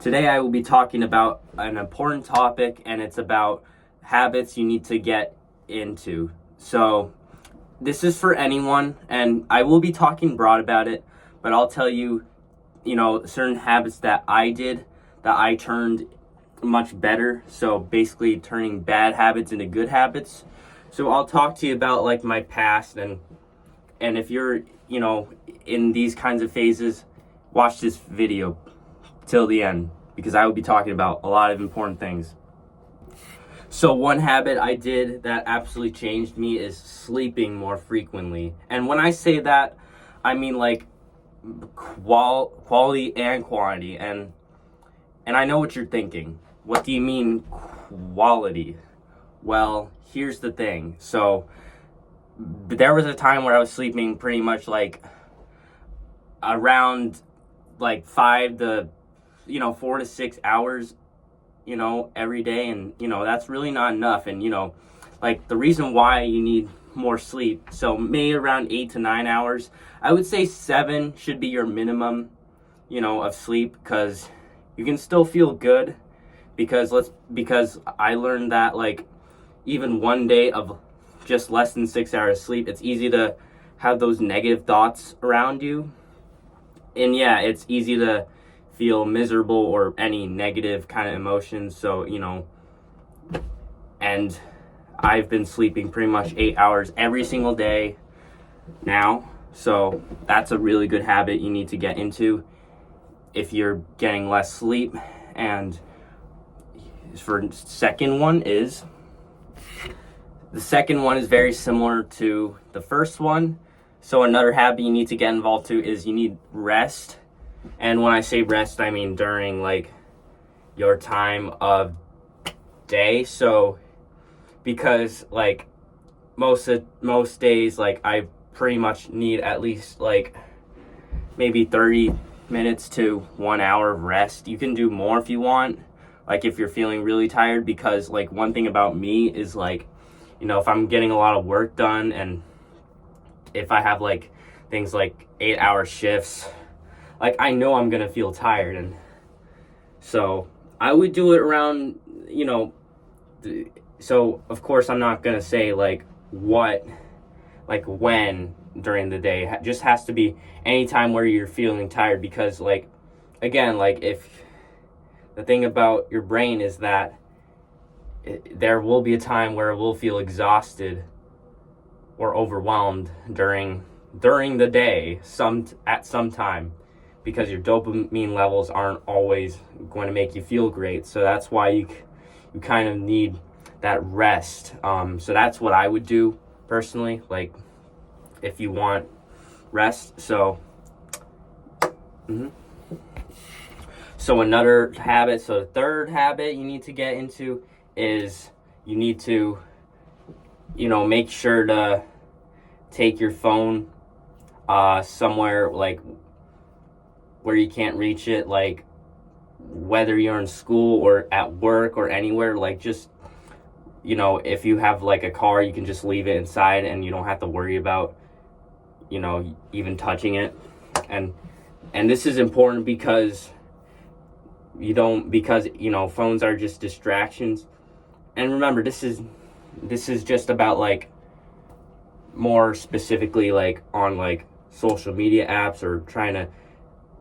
Today I will be talking about an important topic, and it's about habits you need to get into. So this is for anyone, and I will be talking broad about it, but I'll tell you, certain habits that I did that I turned much better. So basically turning bad habits into good habits. So I'll talk to you about like my past, and if you're, in these kinds of phases, watch this video till the end, because I will be talking about a lot of important things. So one habit I did that absolutely changed me is sleeping more frequently. And when I say that, I mean like quality and quantity. And I know what you're thinking. What do you mean quality? Well, here's the thing. So there was a time where I was sleeping pretty much like around like 4 to 6 hours, every day. And, that's really not enough. And, like the reason why you need more sleep. So maybe around 8 to 9 hours. I would say 7 should be your minimum, of sleep, because you can still feel good. Because I learned that like even one day of just less than 6 hours sleep, it's easy to have those negative thoughts around you. And yeah, it's easy to feel miserable or any negative kind of emotions. So, and I've been sleeping pretty much 8 hours every single day now. So that's a really good habit you need to get into if you're getting less sleep. And the second one is very similar to the first one. So another habit you need to get involved to is you need rest. And when I say rest, I mean during like your time of day. So because like most days, like I pretty much need at least like maybe 30 minutes to 1 hour of rest. You can do more if you want, like if you're feeling really tired, because like one thing about me is like, if I'm getting a lot of work done, and if I have like things like 8-hour shifts, like I know I'm gonna feel tired. And so I would do it around, so of course I'm not gonna say like when during the day. It just has to be any time where you're feeling tired, because like again, like if the thing about your brain is that there will be a time where it will feel exhausted or overwhelmed during the day at some time, because your dopamine levels aren't always going to make you feel great. So that's why you kind of need that rest. So that's what I would do personally, like if you want rest. So so another habit, so the third habit you need to get into is you need to make sure to take your phone somewhere like where you can't reach it, like whether you're in school or at work or anywhere. Like just if you have like a car, you can just leave it inside and you don't have to worry about even touching it. And this is important because phones are just distractions. And remember, this is just about like more specifically like on like social media apps, or trying to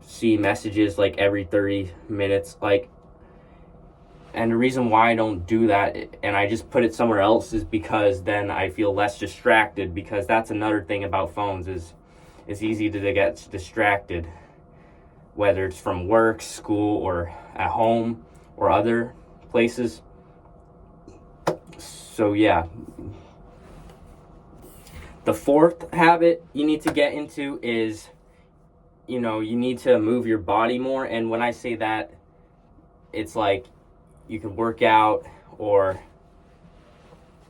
see messages like every 30 minutes, like. And the reason why I don't do that and I just put it somewhere else is because then I feel less distracted, because that's another thing about phones is it's easy to get distracted, whether it's from work, school, or at home or other places. So yeah. The fourth habit you need to get into is, you need to move your body more. And when I say that, it's like you can work out, or,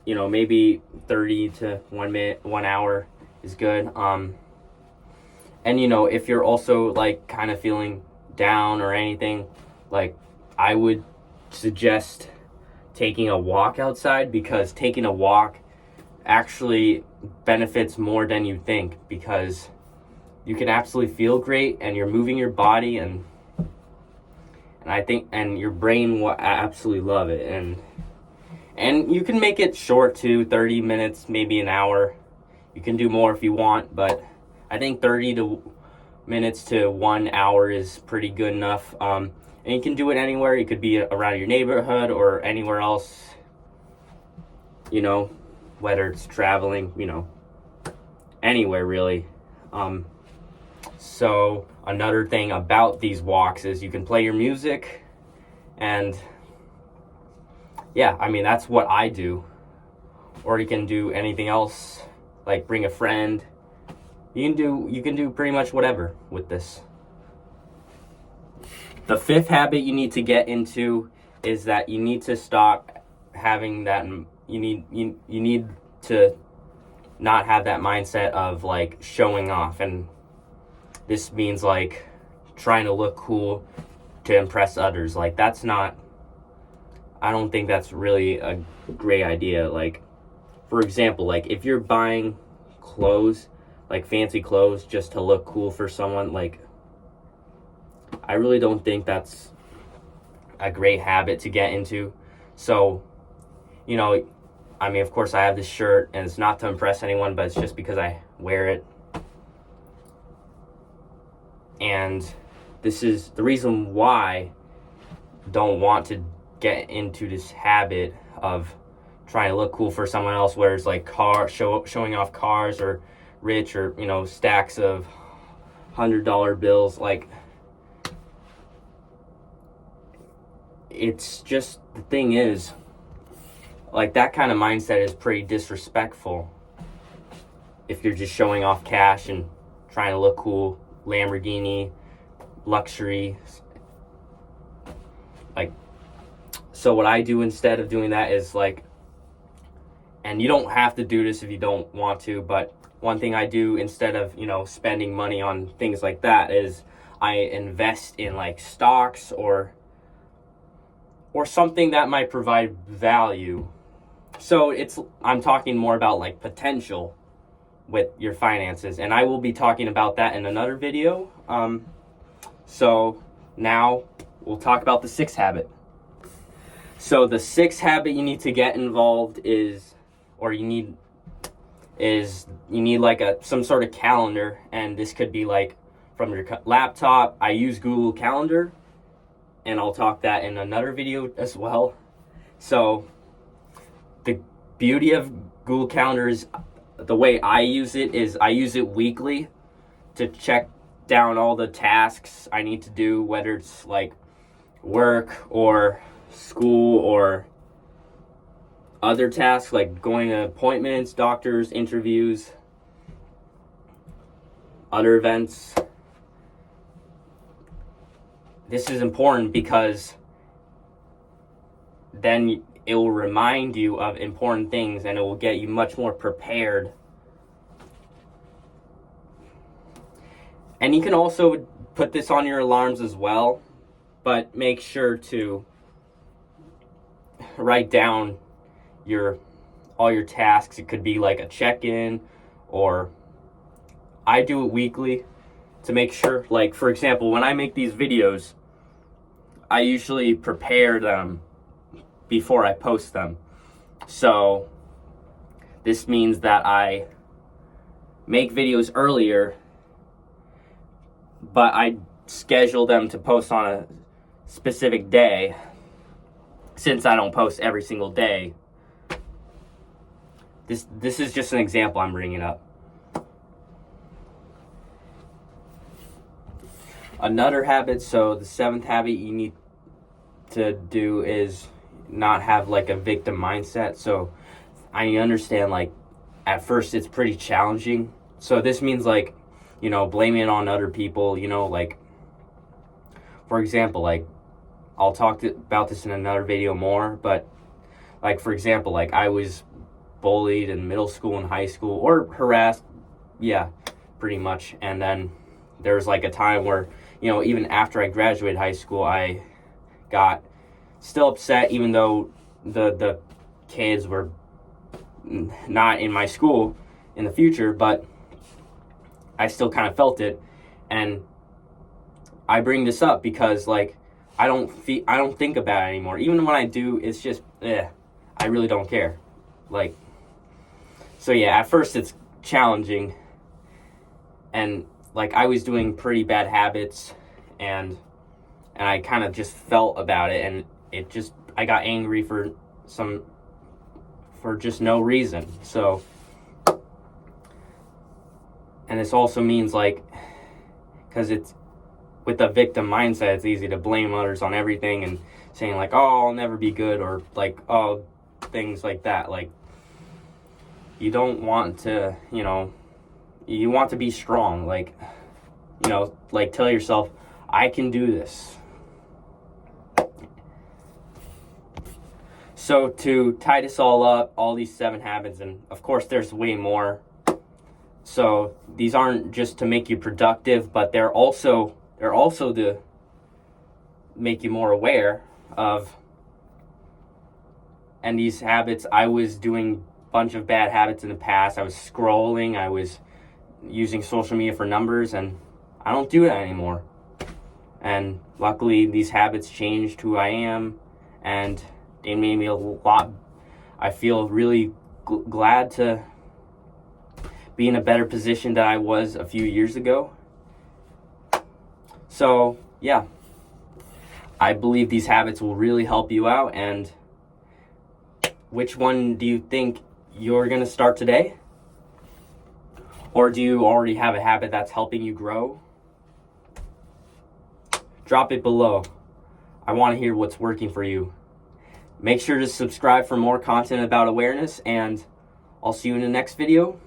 maybe 30 to 1 minute, 1 hour is good. And, if you're also like kind of feeling down or anything, like I would suggest taking a walk outside, because taking a walk actually benefits more than you think, because you can absolutely feel great and you're moving your body, and And I think, and your brain will absolutely love it. And you can make it short too, 30 minutes, maybe an hour. You can do more if you want, but I think 30 minutes to 1 hour is pretty good enough. And you can do it anywhere. It could be around your neighborhood or anywhere else, whether it's traveling, anywhere really. So another thing about these walks is you can play your music, and yeah, I mean, that's what I do. Or you can do anything else, like bring a friend. You can do pretty much whatever with this. The fifth habit you need to get into is that you need to stop having that. You need to not have that mindset of like showing off, and this means like trying to look cool to impress others. Like I don't think that's really a great idea. Like, for example, like if you're buying clothes, like fancy clothes just to look cool for someone, like I really don't think that's a great habit to get into. So, I mean, of course I have this shirt and it's not to impress anyone, but it's just because I wear it. And this is the reason why I don't want to get into this habit of trying to look cool for someone else, where it's like showing off cars or rich or stacks of $100 bills. Like, it's just, the thing is, like, that kind of mindset is pretty disrespectful if you're just showing off cash and trying to look cool. Lamborghini, luxury. Like, so what I do instead of doing that is like, and you don't have to do this if you don't want to, but one thing I do instead of spending money on things like that is I invest in like stocks or something that might provide value. So I'm talking more about like potential with your finances, and I will be talking about that in another video. So now we'll talk about the sixth habit. So the sixth habit you need to get involved is, or you need like some sort of calendar, and this could be like from your laptop. I use Google Calendar, and I'll talk that in another video as well. So the beauty of Google Calendar is, the way I use it is I use it weekly to check down all the tasks I need to do, whether it's like work or school or other tasks like going to appointments, doctors, interviews, other events. This is important because then it will remind you of important things, and it will get you much more prepared. And you can also put this on your alarms as well, but make sure to write down all your tasks. It could be like a check-in, or I do it weekly to make sure, like, for example, when I make these videos, I usually prepare them before I post them. So this means that I make videos earlier, but I schedule them to post on a specific day, since I don't post every single day. This is just an example I'm bringing up. Another habit, so the seventh habit you need to do is not have like a victim mindset. So I understand, like, at first it's pretty challenging. So this means like, blaming it on other people, like, for example, like, I'll talk about this in another video more, but like, for example, like, I was bullied in middle school and high school, or harassed, yeah, pretty much. And then there was like a time where, even after I graduated high school, I got still upset, even though the kids were not in my school in the future, but I still kind of felt it. And I bring this up because, like, I don't think about it anymore. Even when I do, it's just I really don't care. Like, so yeah, at first it's challenging, and like I was doing pretty bad habits, and I kind of just felt about it, and I got angry for just no reason. So, and this also means like, because it's with the victim mindset, it's easy to blame others on everything and saying like, oh, I'll never be good, or like, oh, things like that. Like, you don't want to, you want to be strong. Like, like tell yourself, I can do this. So to tie this all up, all these 7 habits, and of course there's way more. So these aren't just to make you productive, but they're also to make you more aware of. And these habits, I was doing a bunch of bad habits in the past. I was scrolling, I was using social media for numbers, and I don't do that anymore. And luckily these habits changed who I am, and they made me I feel really glad to be in a better position than I was a few years ago. So, yeah, I believe these habits will really help you out. And which one do you think you're going to start today? Or do you already have a habit that's helping you grow? Drop it below. I want to hear what's working for you. Make sure to subscribe for more content about awareness, and I'll see you in the next video.